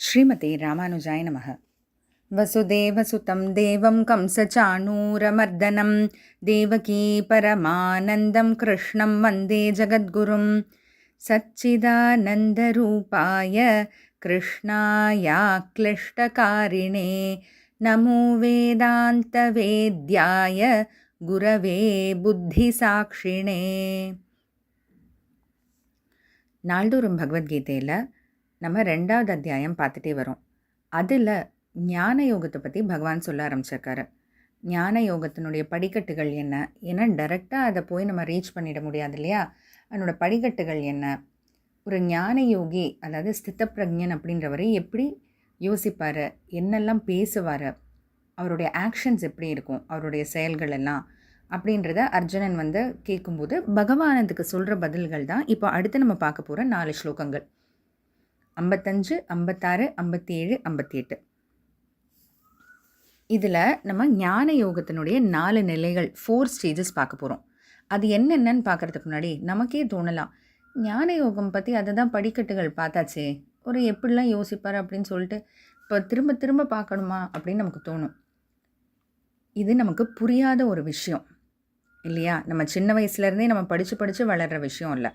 ஸ்ரீமதே ராமானுஜாய நமः. வசுதேவசுதம் தேவம் கம்சச்சாணூரமர்தனம் தேவகீ பரமானந்தம் கிருஷ்ணம் வந்தே ஜகத்குரும் சச்சிதானந்தரூபாய கிருஷ்ணாய க்ளிஷ்டகாரிணே நமோ வேதாந்தவேத்யாய குரவே புத்திசாக்ஷிணே. நாள்தோறும் பகவத்கீதையில் நம்ம 2வது அத்தியாயம் பார்த்துட்டே வரோம். அதில் ஞான யோகத்தை பற்றி பகவான் சொல்ல ஆரம்பிச்சிருக்காரு. ஞான யோகத்தினுடைய படிக்கட்டுகள் என்ன, ஏன்னா டைரெக்டாக அதை போய் நம்ம ரீச் பண்ணிட முடியாது இல்லையா. அதனோட படிக்கட்டுகள் என்ன, ஒரு ஞான யோகி அதாவது ஸ்திதப்பிரஜ்ஞன் அப்படின்றவரை எப்படி யோசிப்பார், என்னெல்லாம் பேசுவார், அவருடைய ஆக்ஷன்ஸ் எப்படி இருக்கும், அவருடைய செயல்கள் எல்லாம் அப்படின்றத அர்ஜுனன் கேட்கும்போது பகவானதுக்கு சொல்கிற பதில்கள் தான் இப்போ அடுத்து நம்ம பார்க்க போகிற 4 ஸ்லோகங்கள். 55, 56, 57, 58. இதில் நம்ம ஞான யோகத்தினுடைய 4 நிலைகள் 4 ஸ்டேஜஸ் பார்க்க போகிறோம். அது என்னென்னு பார்க்குறதுக்கு முன்னாடி நமக்கே தோணலாம், ஞான யோகம் பற்றி அதை தான் படிக்கட்டுகள் பார்த்தாச்சே, ஒரு எப்படிலாம் யோசிப்பார் அப்படின்னு சொல்லிட்டு இப்போ திரும்ப திரும்ப பார்க்கணுமா அப்படின்னு நமக்கு தோணும். இது நமக்கு புரியாத ஒரு விஷயம் இல்லையா. நம்ம சின்ன வயசுலேருந்தே நம்ம படித்து வளர்கிற விஷயம் இல்லை.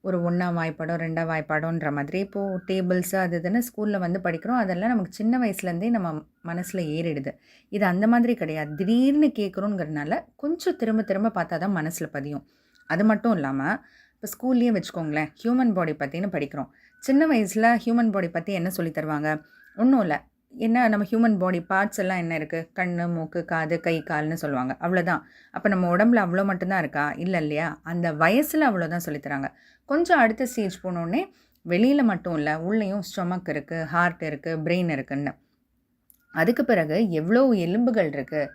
ஒரு 1ஆம் வாய்ப்பாடம் 2ஆம் வாய்ப்பாடன்ற மாதிரி இப்போது டேபிள்ஸு அது இதுன்னு ஸ்கூலில் படிக்கிறோம். அதெல்லாம் நமக்கு சின்ன வயசுலேருந்தே நம்ம மனசில் ஏறிடுது. இது அந்த மாதிரி கிடையாது, திடீர்னு கேட்குறோங்கிறதுனால கொஞ்சம் திரும்ப திரும்ப பார்த்தா தான் மனசில் பதியும். அது மட்டும் இல்லாமல் இப்போ ஸ்கூல்லேயே வச்சுக்கோங்களேன், ஹியூமன் பாடி பற்றின்னு படிக்கிறோம். சின்ன வயசில் ஹியூமன் பாடி பற்றி என்ன சொல்லி தருவாங்க, ஒன்றும் இல்லை, என்ன நம்ம ஹியூமன் பாடி பார்ட்ஸ் எல்லாம் என்ன இருக்குது, கண், மூக்கு, காது, கை, கால்னு சொல்லுவாங்க, அவ்வளோதான். அப்போ நம்ம உடம்புல அவ்வளோ மட்டும்தான் இருக்கா, இல்லை இல்லையா. அந்த வயசில் அவ்வளோதான் சொல்லித்தராங்க. கொஞ்சம் அடுத்த ஸ்டேஜ் போனோடனே வெளியில் மட்டும் இல்லை, உள்ளேயும் ஸ்டொமக் இருக்குது, ஹார்ட் இருக்குது, பிரெயின் இருக்குன்னு. அதுக்கு பிறகு எவ்வளோ எலும்புகள் இருக்குது,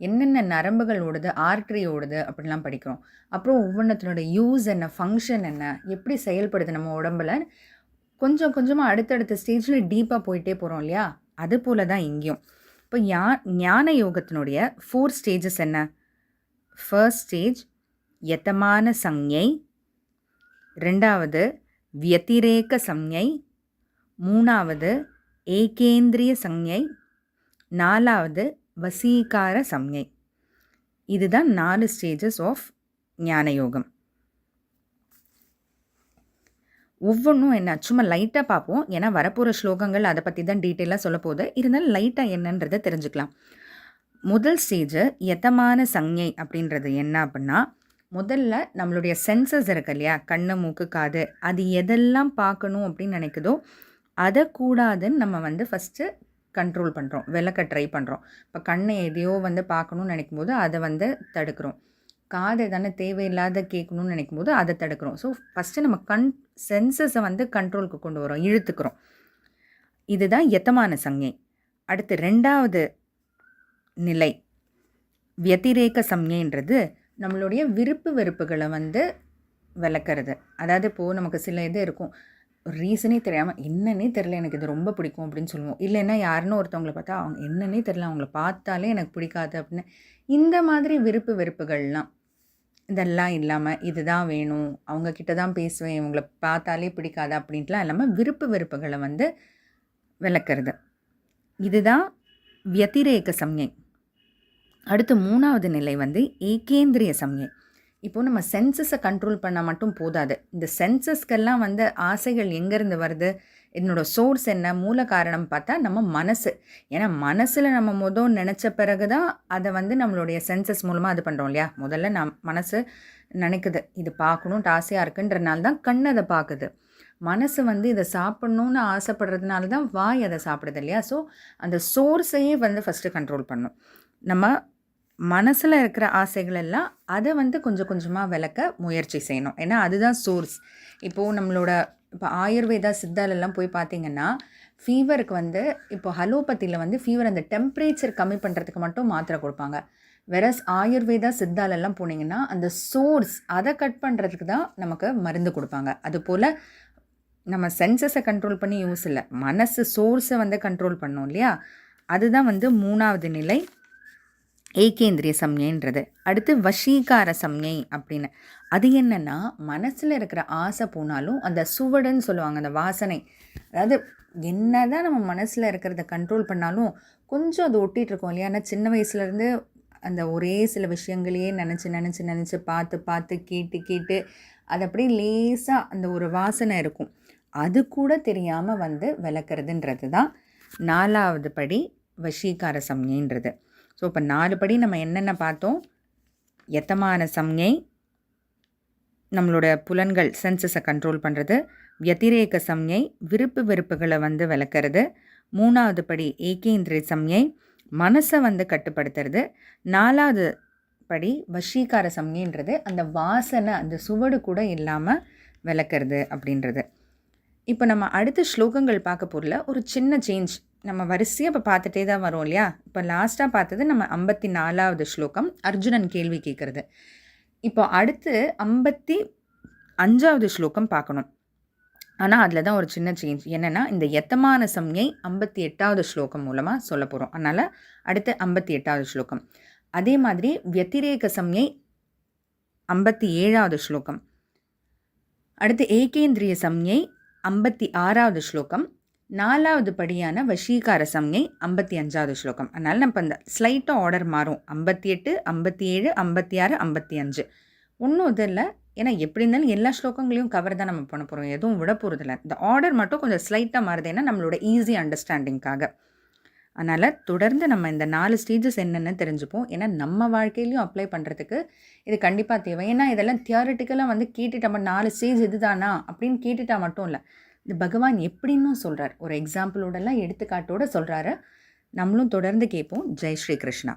என்னென்ன நரம்புகள் ஓடுது, ஆர்ட்ரி ஓடுது அப்படிலாம் படிக்கிறோம். அப்புறம் ஒவ்வொன்றத்தினோட யூஸ் என்ன, ஃபங்க்ஷன் என்ன, எப்படி செயல்படுது நம்ம உடம்புல, கொஞ்சம் கொஞ்சமாக அடுத்தடுத்த ஸ்டேஜில் டீப்பாக போயிட்டே போகிறோம் இல்லையா. அது போல தான் இங்கேயும். இப்போ ஞான யோகத்தினுடைய 4 ஸ்டேஜஸ் என்ன. ஃபர்ஸ்ட் ஸ்டேஜ் யதமான சஞ்ஞை, 2வது வியதிரேக சஞ்ஞை, 3வது ஏகேந்திரிய சஞ்ஞை, 4வது வசீகார சஞ்ஞை. இதுதான் 4 ஸ்டேஜஸ் ஆஃப் ஞான யோகம். ஒவ்வொன்றும் என்ன சும்மா லைட்டாக பார்ப்போம், ஏன்னா வரப்போகிற ஸ்லோகங்கள் அதை பற்றி தான் டீட்டெயிலாக சொல்ல போகுது. இருந்தாலும் லைட்டாக என்னன்றதை தெரிஞ்சுக்கலாம். முதல் ஸ்டேஜு யதமான சஞ்ஞை அப்படின்றது என்ன அப்படின்னா, முதல்ல நம்மளுடைய சென்சஸ் இருக்கு இல்லையா, கண், மூக்கு, காது, அது எதெல்லாம் பார்க்கணும் அப்படின்னு நினைக்குதோ அதை கூடாதுன்னு நம்ம ஃபஸ்ட்டு கண்ட்ரோல் பண்ணுறோம், விளக்க ட்ரை பண்ணுறோம். இப்போ கண்ணை எதையோ பார்க்கணுன்னு நினைக்கும் போது அதை தடுக்கிறோம். காதை தானே தேவையில்லாத கேட்கணும்னு நினைக்கும் போது அதை தடுக்கிறோம். ஸோ ஃபஸ்ட்டு நம்ம சென்சஸை கண்ட்ரோலுக்கு கொண்டு வரோம், இழுத்துக்கிறோம். இதுதான் யதமான சஞ்ஞை. அடுத்து 2வது நிலை வியதிரேக சஞ்ஞைன்றது நம்மளுடைய விருப்பு வெறுப்புகளை விளக்கிறது. அதாவது இப்போது நமக்கு சில இது இருக்கும், ஒரு ரீசனே தெரியாமல் என்னன்னே தெரில எனக்கு இது ரொம்ப பிடிக்கும் அப்படின்னு சொல்லுவோம். இல்லைன்னா யாருன்னு ஒருத்தவங்களை பார்த்தா அவங்க என்னன்னே தெரில, அவங்கள பார்த்தாலே எனக்கு பிடிக்காது அப்படின்னு. இந்த மாதிரி விருப்பு வெறுப்புகள்லாம் இதெல்லாம் இல்லாமல் இதுதான் வேணும், அவங்கக்கிட்ட தான் பேசுவேன், இவங்களை பார்த்தாலே பிடிக்காது அப்படின்ட்டுலாம் இல்லாமல் விருப்பு வெறுப்புகளை விளக்கிறது. இதுதான் வியதிரேக சஞ்ஞை. அடுத்து 3வது நிலை ஏகேந்திரிய சஞ்ஞை. இப்போது நம்ம சென்சஸை கண்ட்ரோல் பண்ணால் மட்டும் போதாது. இந்த சென்சஸ்க்கெல்லாம் ஆசைகள் எங்கேருந்து வருது, இதனோட சோர்ஸ் என்ன, மூல காரணம் பார்த்தா நம்ம மனசு. ஏன்னா மனசில் நம்ம நினச்ச பிறகு தான் அதை நம்மளுடைய சென்சஸ் மூலமாக அது பண்ணுறோம் இல்லையா. முதல்ல மனசு நினைக்குது இது பார்க்கணுன்ட்டு ஆசையாக இருக்குன்றதுனால தான் கண் அதை பார்க்குது. மனசு இதை சாப்பிட்ணுன்னு ஆசைப்படுறதுனால தான் வாய் அதை சாப்பிடுது இல்லையா. ஸோ அந்த சோர்ஸையே ஃபஸ்ட்டு கண்ட்ரோல் பண்ணணும். நம்ம மனசில் இருக்கிற ஆசைகள் எல்லாம் அதை கொஞ்சம் கொஞ்சமாக விளக்க முயற்சி செய்யணும், ஏன்னா அதுதான் சோர்ஸ். இப்போது நம்மளோட இப்போ ஆயுர்வேதா சித்தாலெல்லாம் போய் பார்த்திங்கன்னா ஃபீவருக்கு இப்போ அலோபதியில் ஃபீவர் அந்த டெம்பரேச்சர் கம்மி பண்ணுறதுக்கு மட்டும் மாத்திரை கொடுப்பாங்க. வெரஸ் ஆயுர்வேதா சித்தாலெல்லாம் போனீங்கன்னா அந்த சோர்ஸ் அதை கட் பண்ணுறதுக்கு தான் நமக்கு மருந்து கொடுப்பாங்க. அதுபோல் நம்ம சென்சஸை கண்ட்ரோல் பண்ணி யூஸ் இல்லை, மனசு சோர்ஸை கண்ட்ரோல் பண்ணோம் இல்லையா. அதுதான் 3வது நிலை ஏகேந்திரிய சம்ஞைன்றது. அடுத்து வஷீகார சம்ஞை அப்படின்னு அது என்னென்னா, மனசில் இருக்கிற ஆசை போனாலும் அந்த சுவடுன்னு சொல்லுவாங்க, அந்த வாசனை, அதாவது என்ன தான் நம்ம மனசில் இருக்கிறத கண்ட்ரோல் பண்ணாலும் கொஞ்சம் அது ஒட்டிகிட்டு இருக்கோம் இல்லையா? ஆனால் சின்ன வயசுலேருந்து அந்த ஒரே சில விஷயங்களையே நினச்சி பார்த்து கேட்டு அது அப்படியே லேசாக அந்த ஒரு வாசனை இருக்கும். அது கூட தெரியாமல் விளக்குறதுன்றது தான் 4வது படி வஷீகார சம்ஞைன்றது. ஸோ இப்போ 4 படி நம்ம என்னென்ன பார்த்தோம்? யத்தமான சம்ஞை, நம்மளோட புலன்கள் சென்சஸை கண்ட்ரோல் பண்ணுறது. வத்திரேக சம்ஞை, விருப்பு வெறுப்புகளை விளக்குறது. 3வது படி ஏகேந்திரிய சம்ஞை, மனசை கட்டுப்படுத்துறது. 4வது படி வஷீகார சம்ஞைன்றது அந்த வாசனை, அந்த சுவடு கூட இல்லாமல் விளக்குறது அப்படின்றது. இப்போ நம்ம அடுத்த ஸ்லோகங்கள் பார்க்க போகல, ஒரு சின்ன சேஞ்ச். நம்ம வரிசையாக இப்போ பார்த்துட்டே தான் வரோம் இல்லையா? இப்போ லாஸ்ட்டாக பார்த்தது நம்ம 54வது ஸ்லோகம், அர்ஜுனன் கேள்வி கேட்குறது. இப்போ அடுத்து 55வது ஸ்லோகம் பார்க்கணும். ஆனால் அதில் தான் ஒரு சின்ன சேஞ்ச். என்னென்னா, இந்த யத்தமான சம்ஞை 58வது ஸ்லோகம் மூலமாக சொல்ல போகிறோம். அதனால் அடுத்து 58வது ஸ்லோகம். அதே மாதிரி வத்திரேக சம்ஞை 57வது ஸ்லோகம். அடுத்து ஏகேந்திரிய சம்ஞை 56வது ஸ்லோகம். 4வது படியான வஷீகார சம்ஞை 55வது ஸ்லோகம். அதனால் நம்ம இந்த ஸ்லைட்டாக ஆர்டர் மாறும். 58, 57, 56, 55 ஒன்றும் இது இல்லை. ஏன்னா எப்படி இருந்தாலும் எல்லா ஸ்லோகங்களையும் கவர் தான் நம்ம பண்ண போகிறோம், எதுவும் விட போகிறதில்ல. இந்த ஆர்டர் மட்டும் கொஞ்சம் ஸ்லைட்டாக மாறுது, ஏன்னா நம்மளோட ஈஸி அண்டர்ஸ்டாண்டிங்காக. அதனால் தொடர்ந்து நம்ம இந்த 4 ஸ்டேஜஸ் என்னென்னு தெரிஞ்சுப்போம். ஏன்னா நம்ம வாழ்க்கையிலையும் அப்ளை பண்ணுறதுக்கு இது கண்டிப்பாக தேவை. ஏன்னா இதெல்லாம் தியாரிட்டிக்கலாக கேட்டுட்டோம், 4 ஸ்டேஜ் இதுதானா அப்படின்னு கேட்டுட்டா மட்டும் இல்லை, இது பகவான் எப்படின்னும் சொல்கிறார், ஒரு எக்ஸாம்பிளோடலாம் எடுத்துக்காட்டோடு சொல்கிறாரு. நம்மளும் தொடர்ந்து கேட்போம். ஜெய் ஸ்ரீ கிருஷ்ணா.